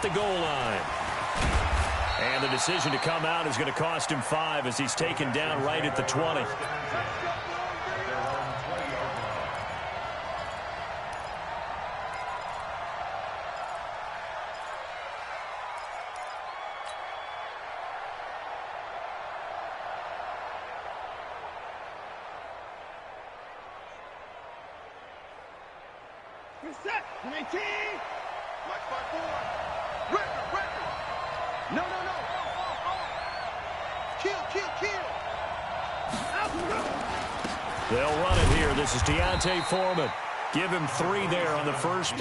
at the goal line. And the decision to come out is going to cost him 5 as he's taken down right at the 20. Set. 19. Watch my boy. Record. No. Kill. They'll run it here. This is Deontay Foreman. Give him 3 there on the first.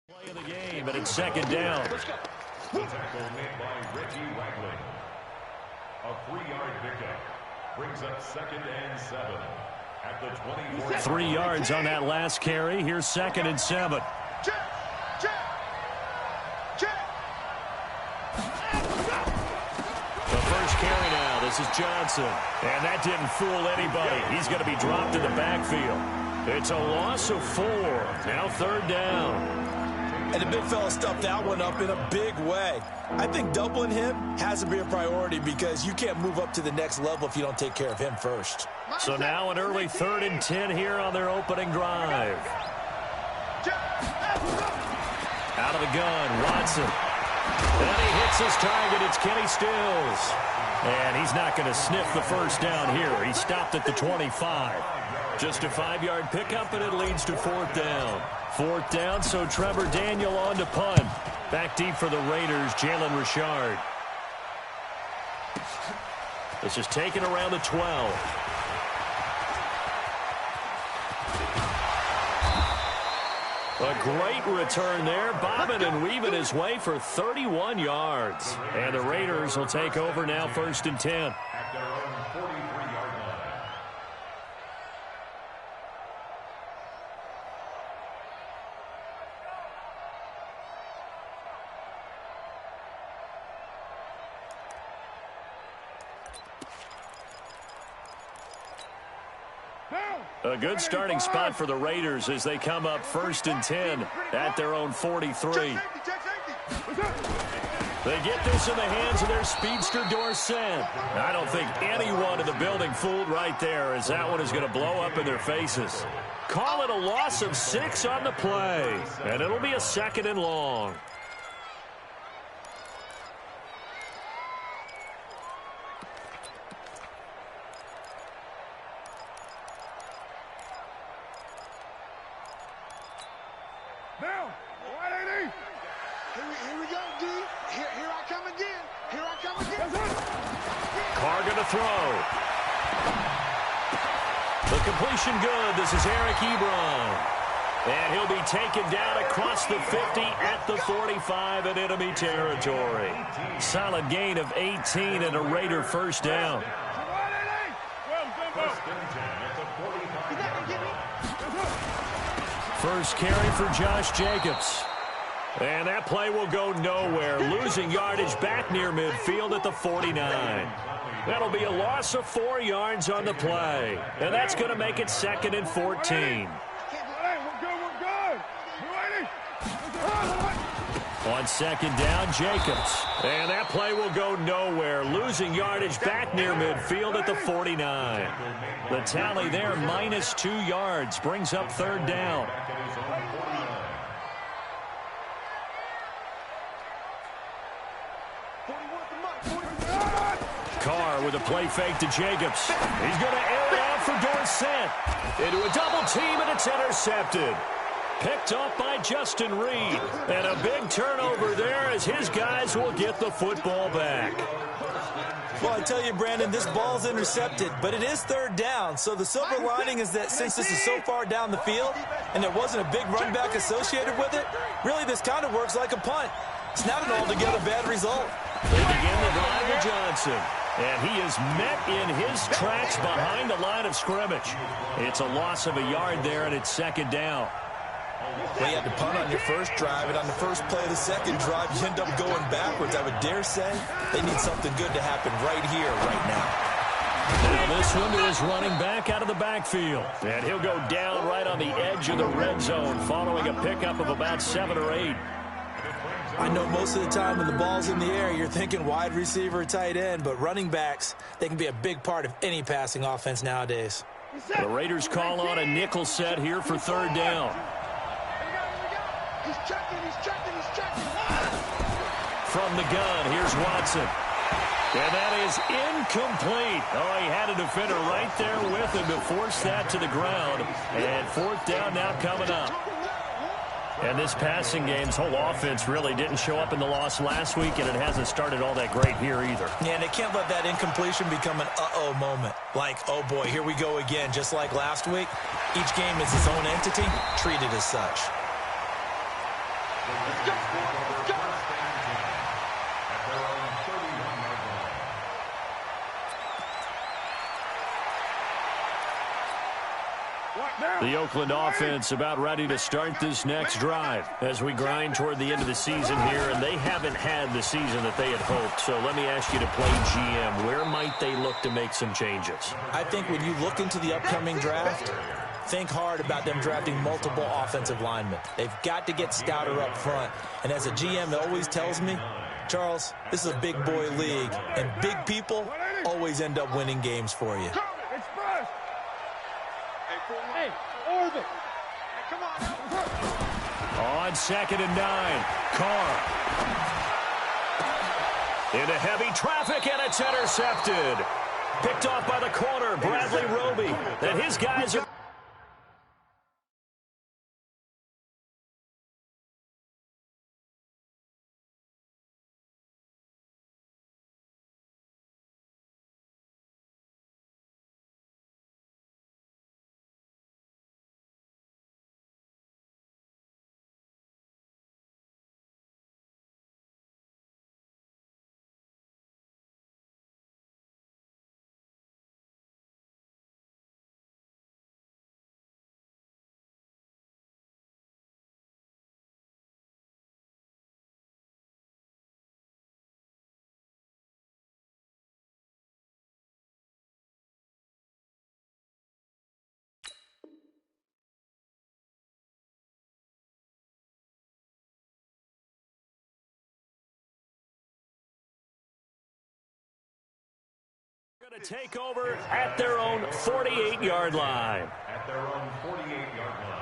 Play of the game, and it's second down. The tackle made by Reggie Wagler. A 3-yard pickup brings up 2nd and 7 at the 24. 3 yards on that last carry. Here's 2nd and 7. Check. The first carry now. This is Johnson. And that didn't fool anybody. He's going to be dropped in the backfield. It's a loss of 4. Now 3rd down. And the big fella stuffed that one up in a big way. I think doubling him has to be a priority because you can't move up to the next level if you don't take care of him first. So now an early 3rd and 10 here on their opening drive. Out of the gun, Watson. And he hits his target. It's Kenny Stills. And he's not going to sniff the first down here. He stopped at the 25. Just a 5-yard pickup, and it leads to 4th down. 4th down, so Trevor Daniel on to punt. Back deep for the Raiders, Jalen Richard. This is taken around the 12. A great return there, bobbing and weaving his way for 31 yards. And the Raiders will take over now, 1st and 10. At their own 43-yard line. A good starting spot for the Raiders as they come up 1st and 10 at their own 43. They get this in the hands of their speedster Dorsett. I don't think anyone in the building fooled right there as that one is going to blow up in their faces. Call it a loss of 6 on the play, and it'll be a 2nd and long. Here we go, D. Here I come again. Carr going to throw. The completion good. This is Eric Ebron. And he'll be taken down across the 50 at the 45 in enemy territory. Solid gain of 18 and a Raider 1st down. First carry for Josh Jacobs. And that play will go nowhere. Losing yardage back near midfield at the 49. That'll be a loss of 4 yards on the play. And that's going to make it 2nd and 14. On on second down, Jacobs. And that play will go nowhere. Losing yardage back near midfield at the 49. The tally there, -2 yards, brings up third down. Carr with a play fake to Jacobs. He's going to air it out for Dorsett. Into a double team, and it's intercepted. Picked up by Justin Reed. And a big turnover there as his guys will get the football back. Well, I tell you, Brandon, this ball's intercepted, but it is third down. So the silver lining is that since this is so far down the field and there wasn't a big run back associated with it, really this kind of works like a punt. It's not an altogether bad result. They begin the drive with Johnson. And he is met in his tracks behind the line of scrimmage. It's a loss of a yard there, and it's second down. Well, you had to punt on your first drive, and on the first play of the second drive, you end up going backwards. I would dare say they need something good to happen right here, right now. Now this one to his running back out of the backfield. And he'll go down right on the edge of the red zone following a pickup of about 7 or 8. I know most of the time when the ball's in the air, you're thinking wide receiver or tight end, but running backs, they can be a big part of any passing offense nowadays. The Raiders call on a nickel set here for third down. He's checking. From the gun, here's Watson. And that is incomplete. Oh, he had a defender right there with him to force that to the ground. And fourth down now coming up. And this passing game's whole offense really didn't show up in the loss last week, and it hasn't started all that great here either. Yeah, and they can't let that incompletion become an uh-oh moment. Like, oh boy, here we go again, just like last week. Each game is its own entity, treated as such. The Oakland offense about ready to start this next drive as we grind toward the end of the season here, and they haven't had the season that they had hoped. So let me ask you to play GM. Where might they look to make some changes? I think when you look into the upcoming draft, think hard about them drafting multiple offensive linemen. They've got to get stouter up front. And as a GM that always tells me, Charles, this is a big boy league, and big people always end up winning games for you. On second and 9, Carr. Into heavy traffic, and it's intercepted. Picked off by the corner, Bradley Roby. And his guys are... going to take over at their own 48-yard line. At their own 48-yard line.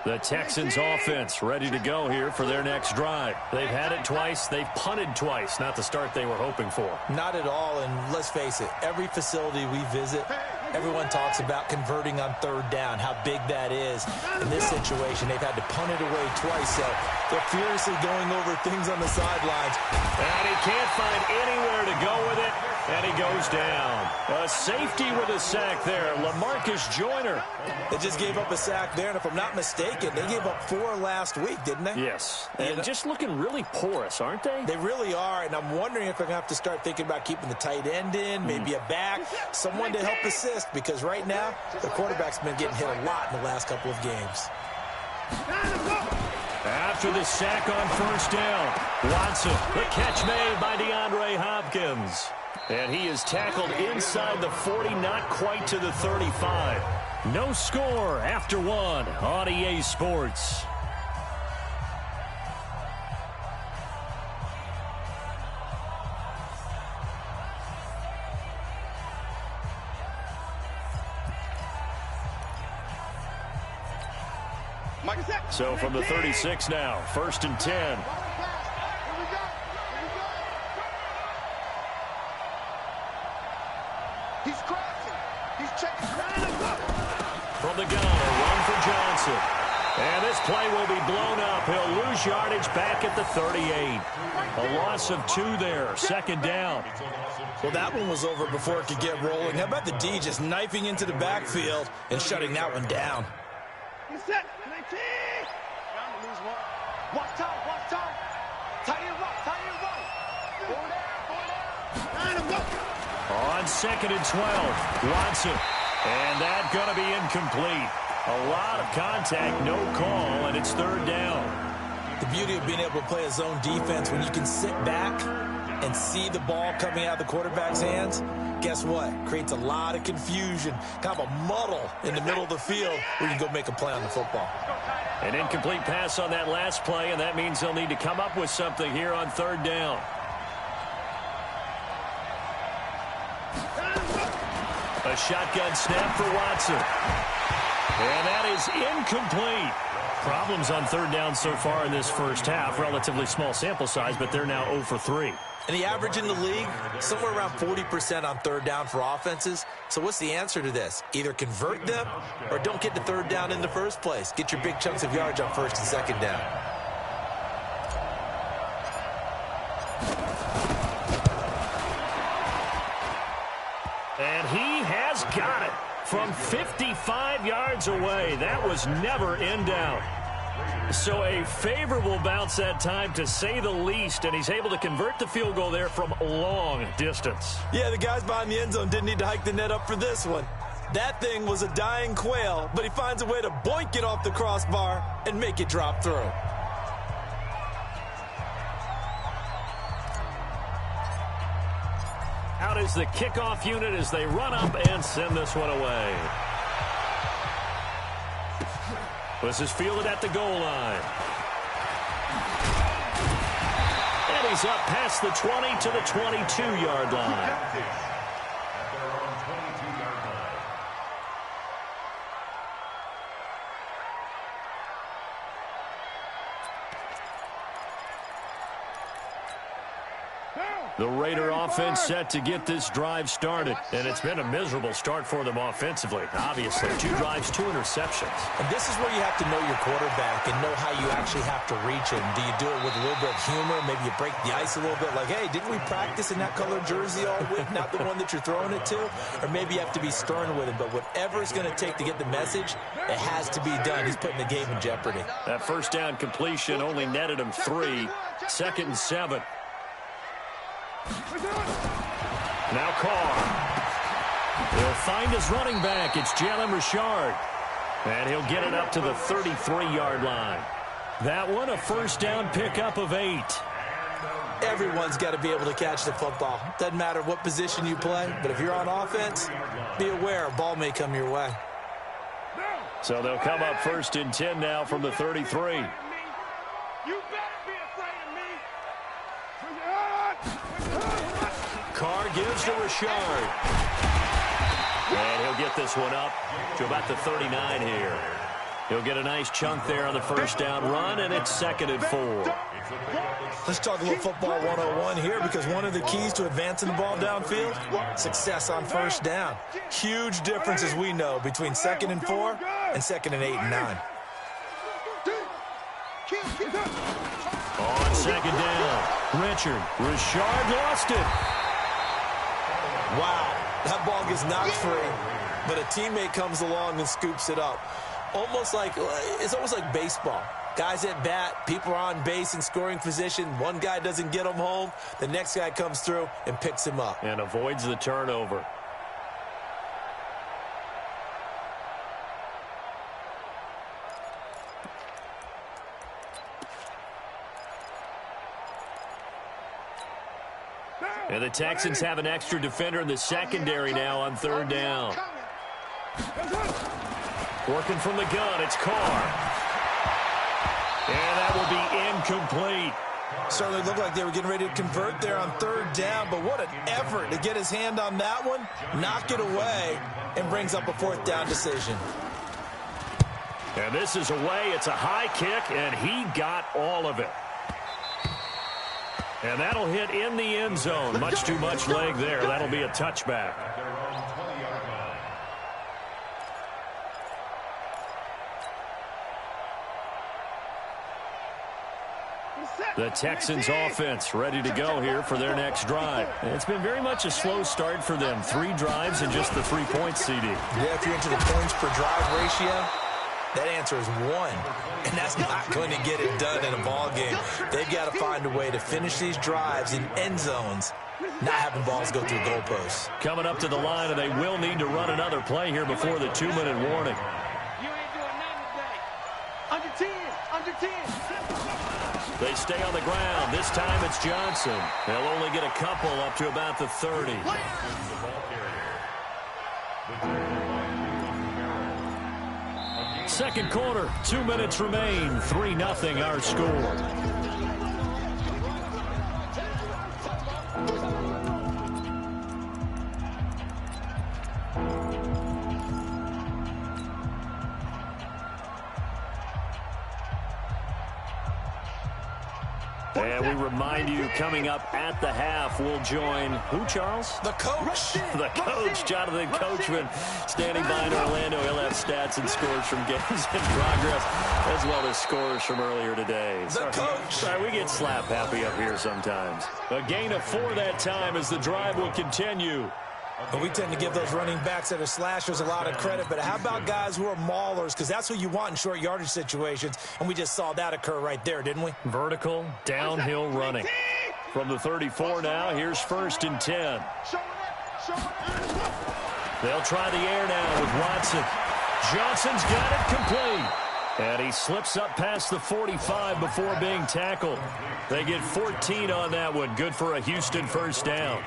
The Texans offense ready to go here for their next drive. They've had it twice. They've punted twice. Not the start they were hoping for. Not at all, and let's face it, every facility we visit, everyone talks about converting on third down, how big that is. In this situation, they've had to punt it away twice, so they're furiously going over things on the sidelines. And he can't find anywhere to go with it, and he goes down. A safety with a sack there, LaMarcus Joyner. They just gave up a sack there, and if I'm not mistaken, they gave up 4 last week, didn't they? Yes, and just looking really porous, aren't they? They really are, and I'm wondering if they're going to have to start thinking about keeping the tight end in, maybe a back, someone to help assist, because right now, the quarterback's been getting hit a lot in the last couple of games. After the sack on first down, Watson, the catch made by DeAndre Hopkins. And he is tackled inside the 40, not quite to the 35. No score after one on EA Sports. So from the 36 now, 1st and 10. He's crossing. He's checking. From the gun, a run for Johnson. And this play will be blown up. He'll lose yardage back at the 38. A loss of 2 there. 2nd down. Well, that one was over before it could get rolling. How about the D just knifing into the backfield and shutting that one down? Set. Watch time. Tight end right. On 2nd and 12, Watson. And that's going to be incomplete. A lot of contact, no call, and it's 3rd down. The beauty of being able to play a zone defense when you can sit back and see the ball coming out of the quarterback's hands, guess what? Creates a lot of confusion, kind of a muddle in the middle of the field where you can go make a play on the football. An incomplete pass on that last play, and that means they'll need to come up with something here on 3rd down. A shotgun snap for Watson. And that is incomplete. Problems on 3rd down so far in this first half. Relatively small sample size, but they're now 0 for 3. And the average in the league, somewhere around 40% on 3rd down for offenses. So what's the answer to this? Either convert them or don't get to 3rd down in the first place. Get your big chunks of yards on 1st and 2nd down. And he has got it from 55 yards away. That was never in doubt. So a favorable bounce that time, to say the least, and he's able to convert the field goal there from long distance. Yeah, the guys behind the end zone didn't need to hike the net up for this one. That thing was a dying quail, but he finds a way to boink it off the crossbar and make it drop through. Out is the kickoff unit as they run up and send this one away. This is fielded at the goal line. And he's up past the 20 to the 22-yard line. The Raider offense set to get this drive started, and it's been a miserable start for them offensively. Obviously, 2 drives, 2 interceptions. And this is where you have to know your quarterback and know how you actually have to reach him. Do you do it with a little bit of humor? Maybe you break the ice a little bit, like, hey, didn't we practice in that colored jersey all week, not the one that you're throwing it to? Or maybe you have to be stern with him, but whatever it's going to take to get the message, it has to be done. He's putting the game in jeopardy. That first down completion only netted him 3. 2nd and 7. Now Carr. He'll find his running back. It's Jalen Richard. And he'll get it up to the 33-yard line. That one, a first down pickup of 8. Everyone's got to be able to catch the football. Doesn't matter what position you play, but if you're on offense, be aware a ball may come your way. So they'll come up 1st and 10 now from the 33. Carr gives to Richard. And he'll get this one up to about the 39 here. He'll get a nice chunk there on the first down run, and it's 2nd and 4. Let's talk a little football 101 here, because one of the keys to advancing the ball downfield, success on first down. Huge difference, as we know, between 2nd and 4 and 2nd and 8 and 9. On 2nd down, Richard lost it. Wow, that ball gets knocked free, but a teammate comes along and scoops it up. It's almost like baseball. Guys at bat, people are on base in scoring position. One guy doesn't get him home. The next guy comes through and picks him up. And avoids the turnover. And the Texans have an extra defender in the secondary now on third down. Working from the gun, it's Carr. And that will be incomplete. Certainly looked like they were getting ready to convert there on third down, but what an effort to get his hand on that one, knock it away, and brings up a fourth down decision. And this is away. It's a high kick, and he got all of it. And that'll hit in the end zone. Much too much leg there. That'll be a touchback. The Texans offense ready to go here for their next drive. It's been very much a slow start for them. 3 drives and just the 3 points, CD. Yeah, if you're into the points per drive ratio, that answer is 1. And that's not going to get it done in a ball game. They've got to find a way to finish these drives in end zones, not having balls go through goalposts. Coming up to the line, and they will need to run another play here before the 2-minute warning. You ain't doing nothing today. Under 10, under 10. They stay on the ground. This time it's Johnson. They'll only get a couple up to about the 30. Second quarter, 2 minutes remain. 3-0 our score. And we remind you, coming up at the half, we'll join who, Charles? The coach. The coach, Jonathan Coachman, standing by in Orlando. He'll have stats and scores from games in progress, as well as scores from earlier today. The coach. Sorry, we get slap happy up here sometimes. A gain of 4 that time as the drive will continue. But we tend to give those running backs that are slashers a lot of credit. But how about guys who are maulers? Because that's who you want in short yardage situations. And we just saw that occur right there, didn't we? Vertical, downhill running. From the 34 now, here's 1st and 10. They'll try the air now with Watson. Johnson's got it complete. And he slips up past the 45 before being tackled. They get 14 on that one. Good for a Houston first down.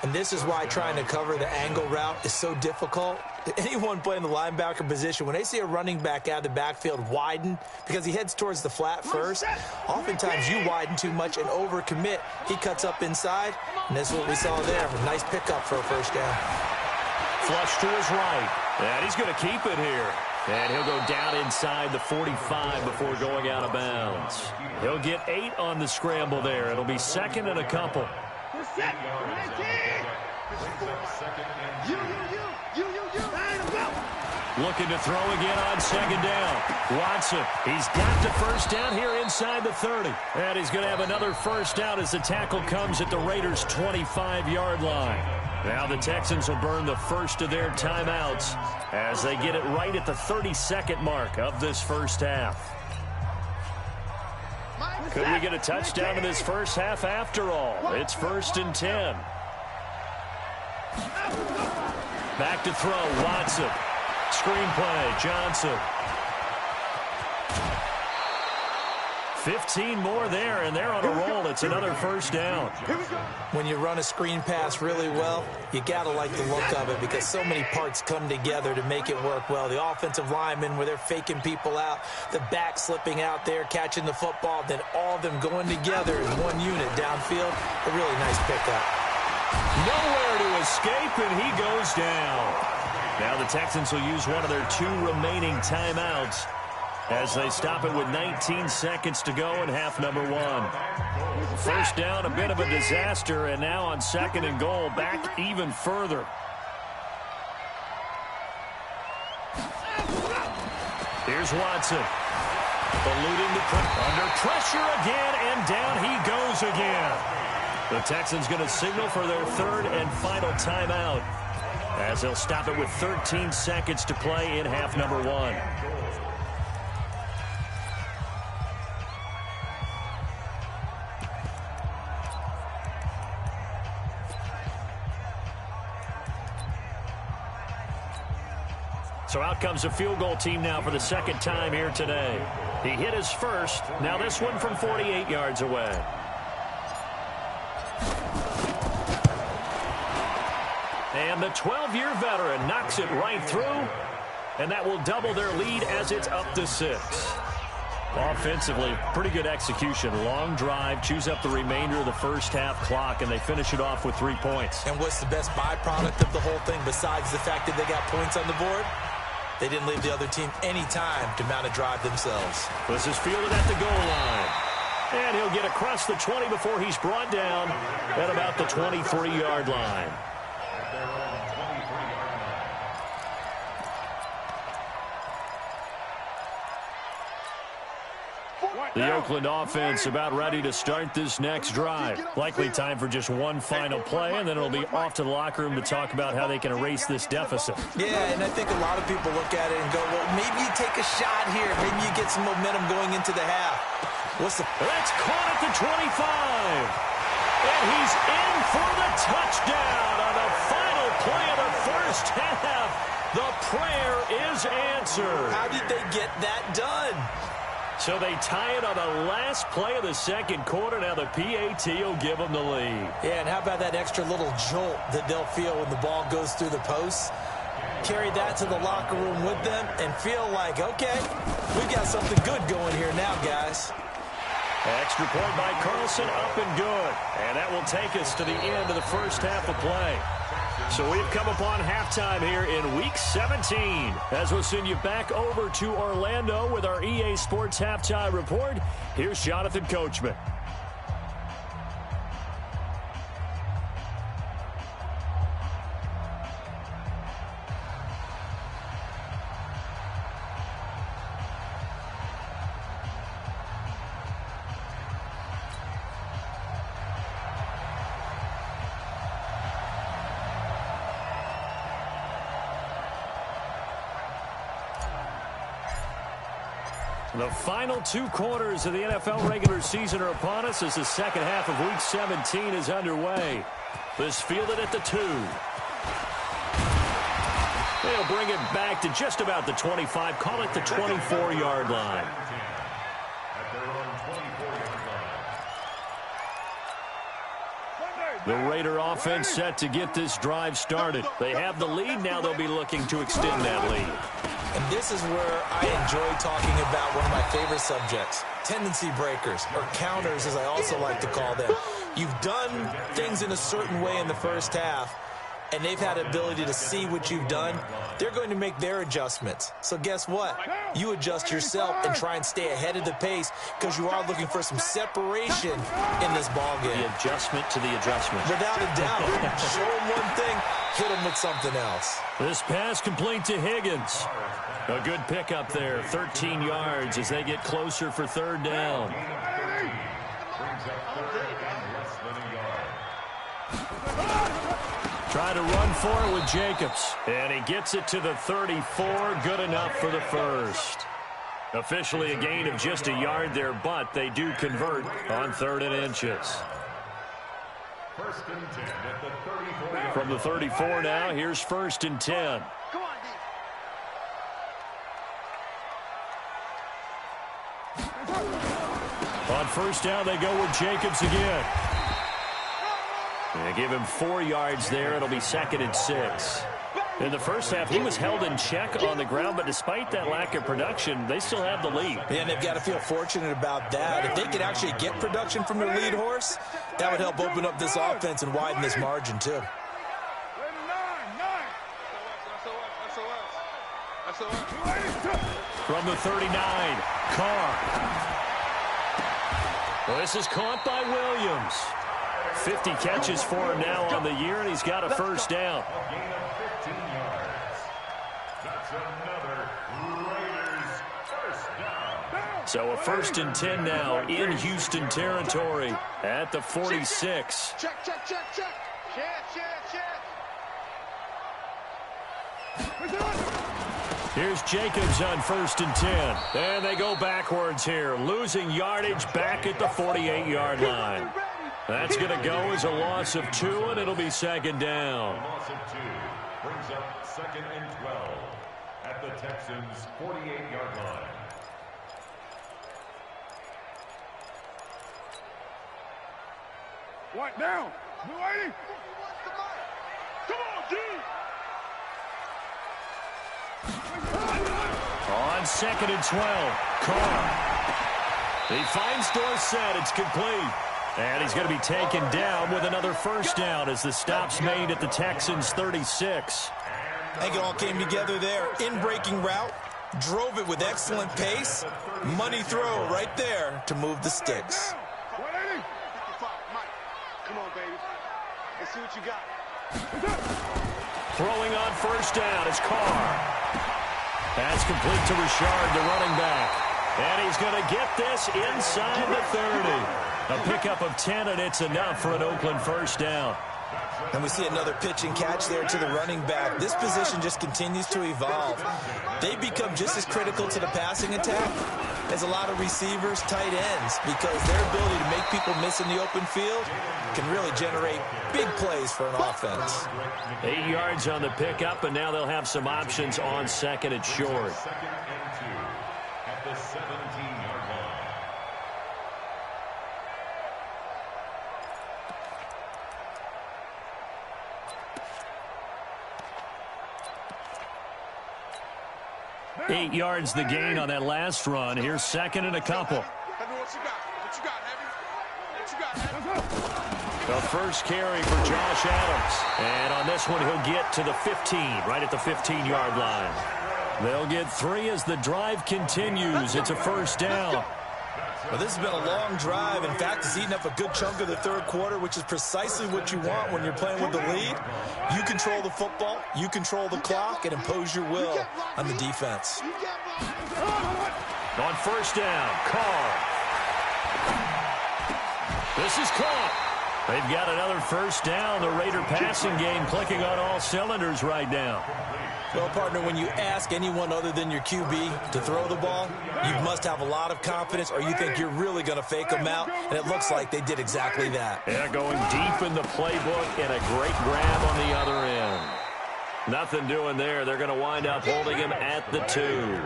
And this is why trying to cover the angle route is so difficult. Anyone playing the linebacker position, when they see a running back out of the backfield widen, because he heads towards the flat first, oftentimes you widen too much and overcommit. He cuts up inside, and this is what we saw there. A nice pickup for a first down. Flush to his right. And he's going to keep it here. And he'll go down inside the 45 before going out of bounds. He'll get 8 on the scramble there. It'll be 2nd and a couple. Looking to throw again on 2nd down. Watson, he's got the first down here inside the 30. And he's going to have another first down as the tackle comes at the Raiders' 25-yard line. Now the Texans will burn the first of their timeouts as they get it right at the 32nd mark of this first half. Could we get a touchdown in this first half after all? It's 1st and 10. Back to throw, Watson. Screenplay, Johnson. 15 more there, and they're on a roll. It's another first down. When you run a screen pass really well, you got to like the look of it because so many parts come together to make it work well. The offensive linemen, where they're faking people out, the back slipping out there, catching the football, then all of them going together as one unit downfield. A really nice pickup. Nowhere to escape, and he goes down. Now the Texans will use one of their 2 remaining timeouts as they stop it with 19 seconds to go in half number 1. First down, a bit of a disaster, and now on 2nd and goal, back even further. Here's Watson. Eluding under pressure again, and down he goes again. The Texans going to signal for their 3rd and final timeout as they'll stop it with 13 seconds to play in half number 1. So out comes a field goal team now for the 2nd time here today. He hit his first. Now this one from 48 yards away. And the 12-year veteran knocks it right through, and that will double their lead as it's up to 6. Offensively, pretty good execution. Long drive, chews up the remainder of the first half clock, and they finish it off with 3 points. And what's the best byproduct of the whole thing besides the fact that they got points on the board? They didn't leave the other team any time to mount a drive themselves. This is fielded at the goal line. And he'll get across the 20 before he's brought down at about the 23-yard line. The Oakland offense about ready to start this next drive. Likely time for just one final play, and then it'll be off to the locker room to talk about how they can erase this deficit. Yeah, and I think a lot of people look at it and go, well, maybe you take a shot here. Maybe you get some momentum going into the half. That's caught at the 25. And he's in for the touchdown on the final play of the first half. The prayer is answered. How did they get that done? So they tie it on the last play of the second quarter. Now the PAT will give them the lead. Yeah, and how about that extra little jolt that they'll feel when the ball goes through the posts? Carry that to the locker room with them and feel like, okay, we got something good going here now, guys. Extra point by Carlson, up and good. And that will take us to the end of the first half of play. So we've come upon halftime here in Week 17. As we'll send you back over to Orlando with our EA Sports Halftime Report, here's Jonathan Coachman. The final 2 quarters of the NFL regular season are upon us as the second half of Week 17 is underway. This fielded at the 2. They'll bring it back to just about the 25, call it the 24-yard line. The Raider offense set to get this drive started. They have the lead. Now they'll be looking to extend that lead. And this is where I enjoy talking about one of my favorite subjects, tendency breakers, or counters as I also like to call them. You've done things in a certain way in the first half, and they've had the ability to see what you've done. They're going to make their adjustments. So guess what? You adjust yourself and try and stay ahead of the pace because you are looking for some separation in this ball game. The adjustment to the adjustment. Without a doubt. Show them one thing, hit them with something else. This pass complete to Higgins. A good pickup there, 13 yards as they get closer for third down. Try to run for it with Jacobs. And he gets it to the 34. Good enough for the first. Officially a gain of just a yard there, but they do convert on 3rd and inches. First and 10 at the 34. From the 34 now, here's 1st and 10. On first down, they go with Jacobs again. They give him 4 yards there. It'll be 2nd and 6. In the first half, he was held in check on the ground, but despite that lack of production, they still have the lead. And they've got to feel fortunate about that. If they could actually get production from their lead horse, that would help open up this offense and widen this margin, too. From the 39, Carr. Well, this is caught by Williams. 50 catches for him now on the year, and he's got a first down. A gain of 15 yards. That's another Raiders first down. So a 1st and 10 now in Houston territory at the 46. Check. Here's Jacobs on 1st and 10. And they go backwards here, losing yardage back at the 48-yard line. That's going to go as a loss of 2, and it'll be 2nd down. A loss of 2 brings up 2nd and 12 at the Texans' 48-yard line. What now? Come on, D. On 2nd and 12, Carr. He finds Dorsett. It's complete. And he's going to be taken down with another first down as the stop's made at the Texans' 36. I think it all came together there. In-breaking route, drove it with excellent pace. Money throw right there to move the sticks. Mike, come on, baby. Let's see what you got. Throwing on first down is Carr. Pass complete to Richard, the running back. And he's going to get this inside the 30. A pickup of 10, and it's enough for an Oakland first down. And we see another pitch and catch there to the running back. This position just continues to evolve. They become just as critical to the passing attack as a lot of receivers, tight ends, because their ability to make people miss in the open field can really generate big plays for an offense. 8 yards on the pickup, and now they'll have some options on 2nd and short. 2nd and 2 at the 17-yard line. Eight yards the gain on that last run. Here's 2nd and a couple. Heavy, what you got? What you got, Heavy? What you got, Heavy? The first carry for Josh Adams. And on this one, he'll get to the 15, right at the 15-yard line. They'll get 3 as the drive continues. It's a first down. Well, this has been a long drive. In fact, it's eaten up a good chunk of the third quarter, which is precisely what you want when you're playing with the lead. You control the football, you control the clock, and impose your will on the defense. On first down, Carr. This is caught. They've got another first down. The Raider passing game clicking on all cylinders right now. Well, partner, when you ask anyone other than your QB to throw the ball, you must have a lot of confidence, or you think you're really going to fake them out, and it looks like they did exactly that. Yeah, going deep in the playbook and a great grab on the other end. Nothing doing there. They're going to wind up holding him at the 2.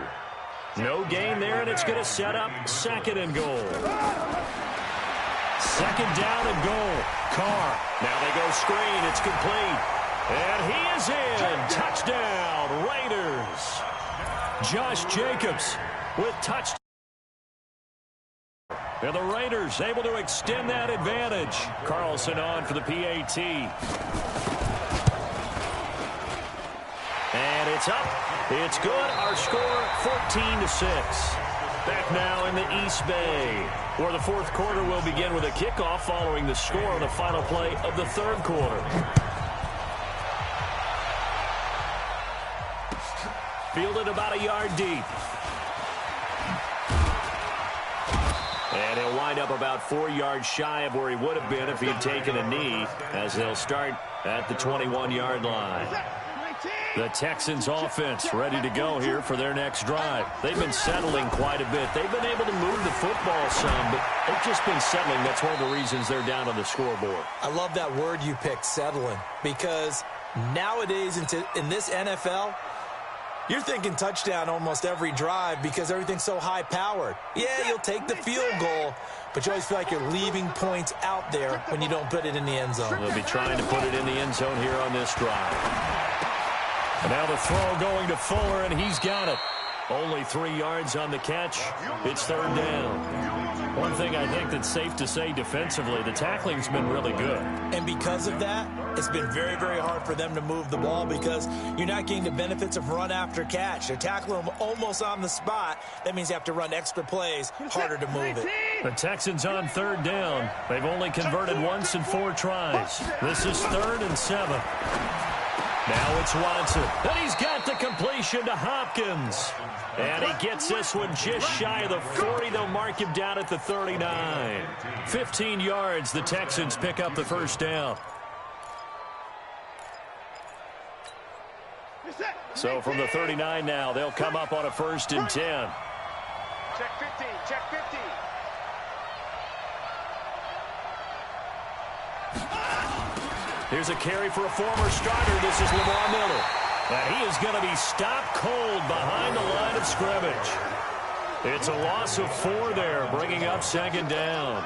No gain there, and it's going to set up 2nd and goal. 2nd down and goal. Carr. Now they go screen. It's complete. And he is in. Touchdown, Raiders. Josh Jacobs with touchdown. And the Raiders able to extend that advantage. Carlson on for the PAT. And it's up. It's good. Our score, 14-6. Back now in the East Bay, where the fourth quarter will begin with a kickoff following the score on the final play of the third quarter. Fielded about a yard deep. And he'll wind up about 4 yards shy of where he would have been if he had taken a knee, as they'll start at the 21-yard line. The Texans offense ready to go here for their next drive. They've been settling quite a bit. They've been able to move the football some, but they've just been settling. That's one of the reasons they're down on the scoreboard. I love that word you picked, settling, because nowadays in this NFL, you're thinking touchdown almost every drive because everything's so high-powered. Yeah, you'll take the field goal, but you always feel like you're leaving points out there when you don't put it in the end zone. They'll be trying to put it in the end zone here on this drive. And now the throw going to Fuller, and he's got it. Only 3 yards on the catch. It's 3rd down. One thing I think that's safe to say defensively, the tackling's been really good. And because of that, it's been very, very hard for them to move the ball because you're not getting the benefits of run after catch. They're tackling them almost on the spot. That means you have to run extra plays, harder to move it. The Texans on 3rd down. They've only converted once in 4 tries. This is 3rd and 7. Now it's Watson, and he's got the completion to Hopkins. And he gets this one just shy of the 40. They'll mark him down at the 39. 15 yards, the Texans pick up the first down. So from the 39 now, they'll come up on a 1st and 10. Check 15, check 15. Here's a carry for a former starter. This is Lamar Miller. And he is going to be stopped cold behind the line of scrimmage. It's a loss of 4 there, bringing up second down.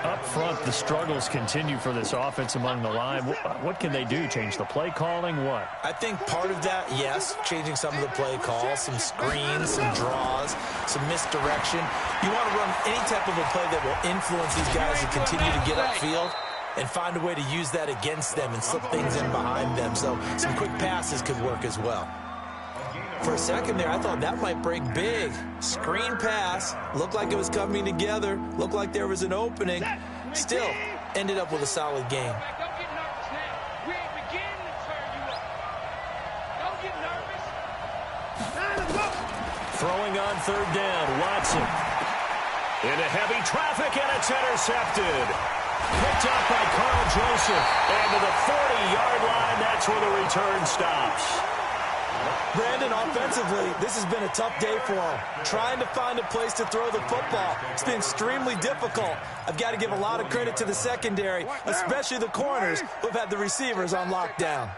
Up front, the struggles continue for this offense among the line. What can they do? Change the play calling? What? I think part of that, yes, changing some of the play calls, some screens, some draws, some misdirection. You want to run any type of a play that will influence these guys to continue to get upfield and find a way to use that against them and slip things in behind them. So some quick passes could work as well. For a second there, I thought that might break big. Screen pass. Looked like it was coming together. Looked like there was an opening. Still, ended up with a solid game. Don't get nervous now. We ain't beginning to turn you up. Don't get nervous. Throwing on third down, Watson. Into heavy traffic, and it's intercepted. Picked up by Carl Joseph. And to the 40-yard line, that's where the return stops. Brandon, offensively, this has been a tough day for him. Trying to find a place to throw the football. It's been extremely difficult. I've got to give a lot of credit to the secondary, especially the corners who've had the receivers on lockdown.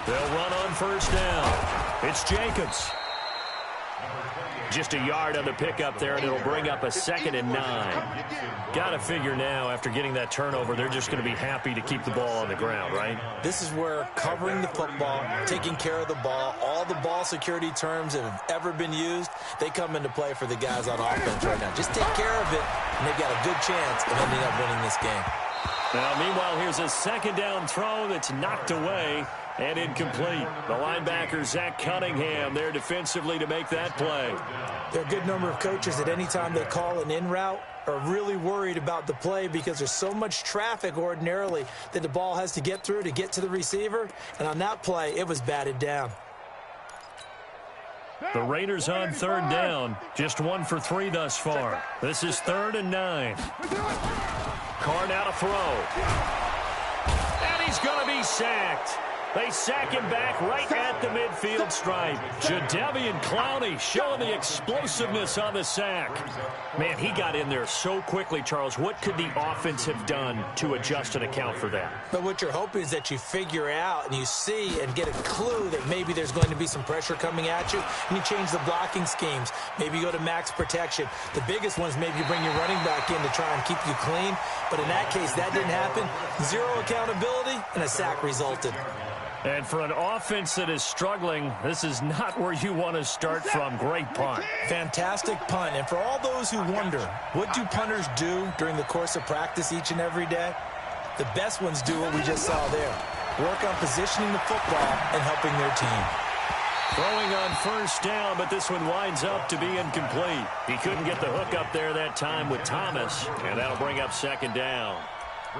They'll run on first down. It's Jacobs. Just a yard on the pickup there, and it'll bring up a 2nd and 9. Got to figure now, after getting that turnover, they're just going to be happy to keep the ball on the ground, right? This is where covering the football, taking care of the ball, all the ball security terms that have ever been used, they come into play for the guys on offense right now. Just take care of it, and they've got a good chance of ending up winning this game. Now, meanwhile, here's a 2nd down throw that's knocked away and incomplete. The linebacker, Zach Cunningham, there defensively to make that play. There are a good number of coaches that any time they call an in route are really worried about the play because there's so much traffic ordinarily that the ball has to get through to get to the receiver. And on that play, it was batted down. The Raiders on third down, just 1 for 3 thus far. This is 3rd and 9. Carr now to throw. And he's going to be sacked. They sack him back right at the midfield stripe. Jadeveon Clowney showing the explosiveness on the sack. Man, he got in there so quickly, Charles. What could the offense have done to adjust and account for that? But what you're hoping is that you figure out and you see and get a clue that maybe there's going to be some pressure coming at you, and you change the blocking schemes. Maybe you go to max protection. The biggest one is maybe you bring your running back in to try and keep you clean. But in that case, that didn't happen. 0 accountability, and a sack resulted. And for an offense that is struggling, this is not where you want to start from. Great punt. Fantastic punt. And for all those who wonder, what do punters do during the course of practice each and every day? The best ones do what we just saw there. Work on positioning the football and helping their team. Throwing on first down, but this one winds up to be incomplete. He couldn't get the hook up there that time with Thomas, and that'll bring up 2nd down.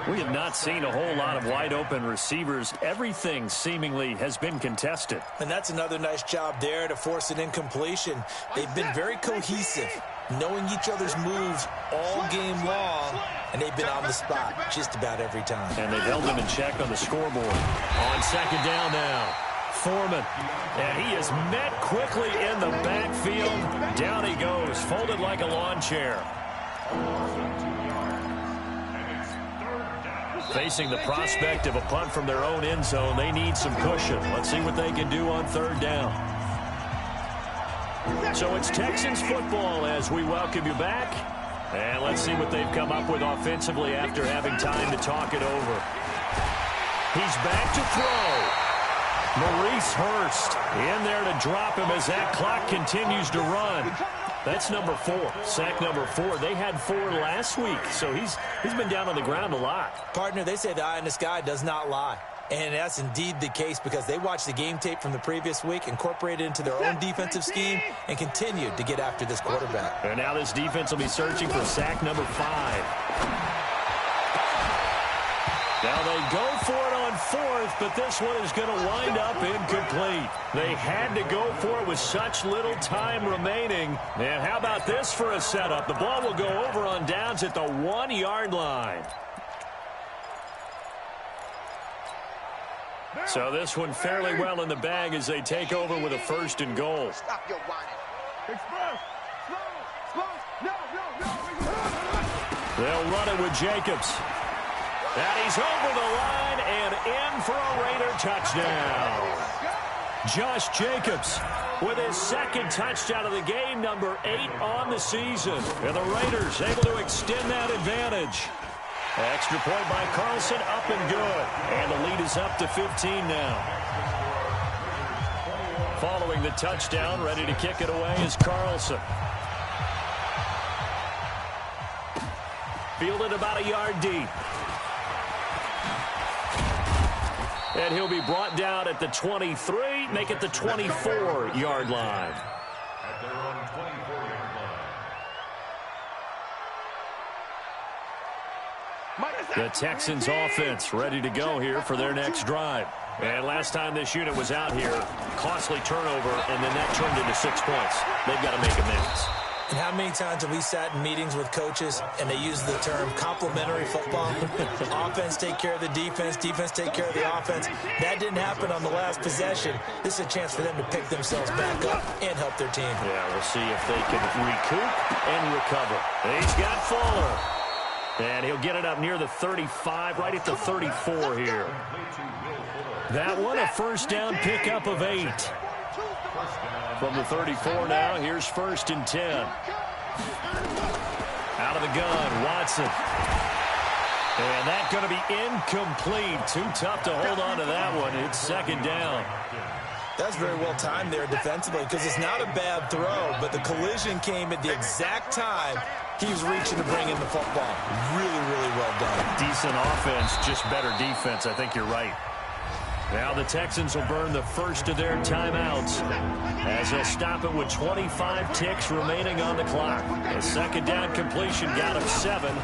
We have not seen a whole lot of wide-open receivers. Everything seemingly has been contested. And that's another nice job there to force an incompletion. They've been very cohesive, knowing each other's moves all game long, and they've been on the spot just about every time. And they've held them in check on the scoreboard. On 2nd down now, Foreman. And he is met quickly in the backfield. Down he goes, folded like a lawn chair. Facing the prospect of a punt from their own end zone, they need some cushion. Let's see what they can do on 3rd down. So it's Texans football as we welcome you back. And let's see what they've come up with offensively after having time to talk it over. He's back to throw. Maurice Hurst in there to drop him as that clock continues to run. That's number 4, sack number 4. They had 4 last week, so he's been down on the ground a lot. Partner, they say the eye in the sky does not lie. And that's indeed the case because they watched the game tape from the previous week, incorporated it into their own defensive scheme, and continued to get after this quarterback. And now this defense will be searching for sack number 5. Now they go for it on 4th, but this one is going to wind up incomplete. They had to go for it with such little time remaining. And how about this for a setup? The ball will go over on downs at the 1-yard line. So this one fairly well in the bag as they take over with a 1st and goal. Stop your whining. They'll run it with Jacobs. And he's over the line and in for a Raider touchdown. Josh Jacobs with his second touchdown of the game, number 8 on the season. And the Raiders able to extend that advantage. Extra point by Carlson, up and good. And the lead is up to 15 now. Following the touchdown, ready to kick it away is Carlson. Fielded about a yard deep. And he'll be brought down at the 23, make it the 24-yard line. At their own 24-yard line. The Texans offense ready to go here for their next drive. And last time this unit was out here, costly turnover, and then that turned into 6 points. They've got to make amends. And how many times have we sat in meetings with coaches and they use the term complementary football? Offense take care of the defense, defense take care of the offense. That didn't happen on the last possession. This is a chance for them to pick themselves back up and help their team. Yeah, we'll see if they can recoup and recover. He's got Fuller. And he'll get it up near the 35, right at the 34 here. That one, a first down pickup of 8. From the 34 now, here's 1st and 10. Out of the gun, Watson. And that's going to be incomplete. Too tough to hold on to that one. It's 2nd down. That's very well timed there defensively because it's not a bad throw, but the collision came at the exact time he was reaching to bring in the football. Really, really well done. Decent offense, just better defense. I think you're right. Now the Texans will burn the first of their timeouts as they'll stop it with 25 ticks remaining on the clock. A 2nd down completion got him 7.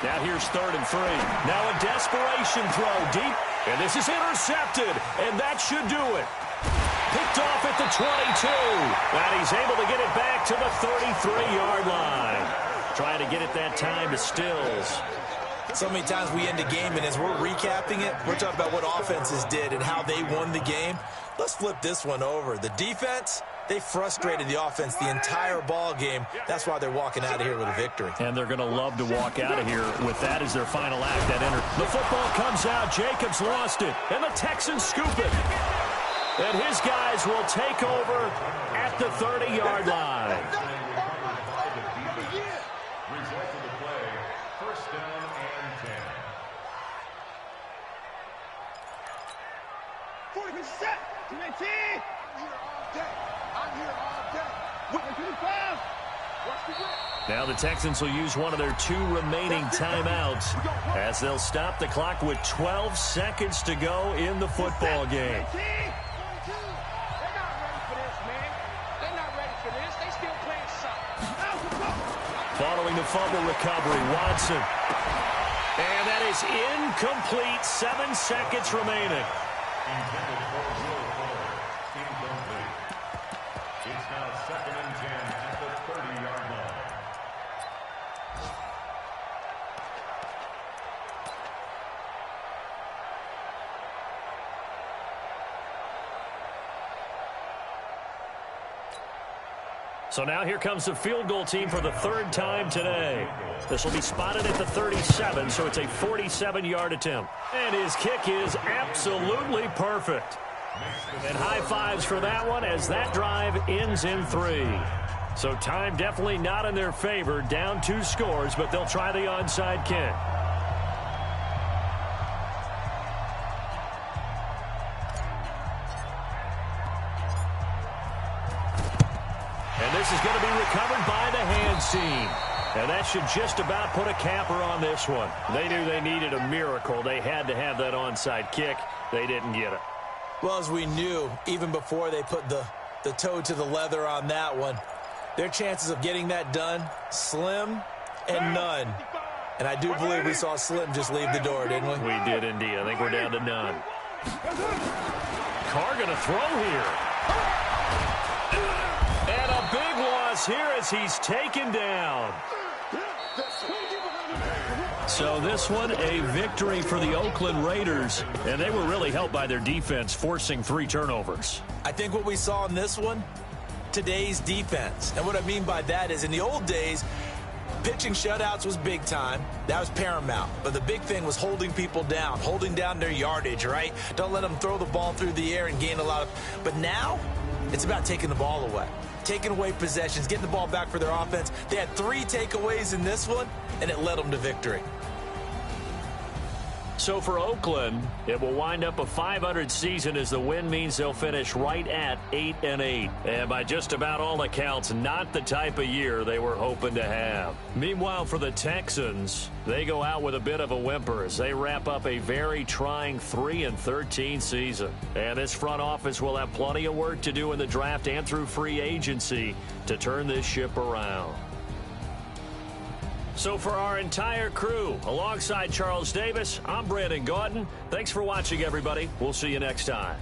Now here's 3rd and 3. Now a desperation throw deep, and this is intercepted, and that should do it. Picked off at the 22, and he's able to get it back to the 33-yard line. Trying to get it that time to Stills. So many times we end a game, and as we're recapping it, we're talking about what offenses did and how they won the game. Let's flip this one over. The defense, they frustrated the offense the entire ball game. That's why they're walking out of here with a victory. And they're going to love to walk out of here with that as their final act. The football comes out. Jacobs lost it, and the Texans scoop it. And his guys will take over at the 30-yard line. Result of the play, 1st down and 10. 40 set. I'm here all day. I'm here all day. 25. Watch the grip. Now the Texans will use one of their 2 remaining timeouts as they'll stop the clock with 12 seconds to go in the football game. They're not ready for this, man. They're not ready for this. They still playing something. Following the fumble recovery, Watson. And that is incomplete. 7 seconds remaining. Intended for Will Fuller. Incomplete. It's now 2nd and 10 at the 30-yard line. So now here comes the field goal team for the 3rd time today. This will be spotted at the 37, so it's a 47-yard attempt. And his kick is absolutely perfect. And high fives for that one as that drive ends in 3. So time definitely not in their favor. Down 2 scores, but they'll try the onside kick. This is going to be recovered by the hands team. And that should just about put a capper on this one. They knew they needed a miracle. They had to have that onside kick. They didn't get it. Well, as we knew, even before they put the toe to the leather on that one, their chances of getting that done, slim and none. And I do believe we saw Slim just leave the door, didn't we? We did indeed. I think we're down to none. Carr going to throw here. And a big loss here as he's taken down. So this one, a victory for the Oakland Raiders. And they were really helped by their defense, forcing 3 turnovers. I think what we saw in this one, today's defense. And what I mean by that is in the old days, pitching shutouts was big time. That was paramount. But the big thing was holding people down, holding down their yardage, right? Don't let them throw the ball through the air and gain a lot of... But now, It's about taking the ball away, taking away possessions, getting the ball back for their offense. They had 3 takeaways in this one, and it led them to victory. So for Oakland, it will wind up a .500 season as the win means they'll finish right at 8-8. And by just about all accounts, not the type of year they were hoping to have. Meanwhile, for the Texans, they go out with a bit of a whimper as they wrap up a very trying 3-13 season. And this front office will have plenty of work to do in the draft and through free agency to turn this ship around. So for our entire crew, alongside Charles Davis, I'm Brandon Gaudin. Thanks for watching, everybody. We'll see you next time.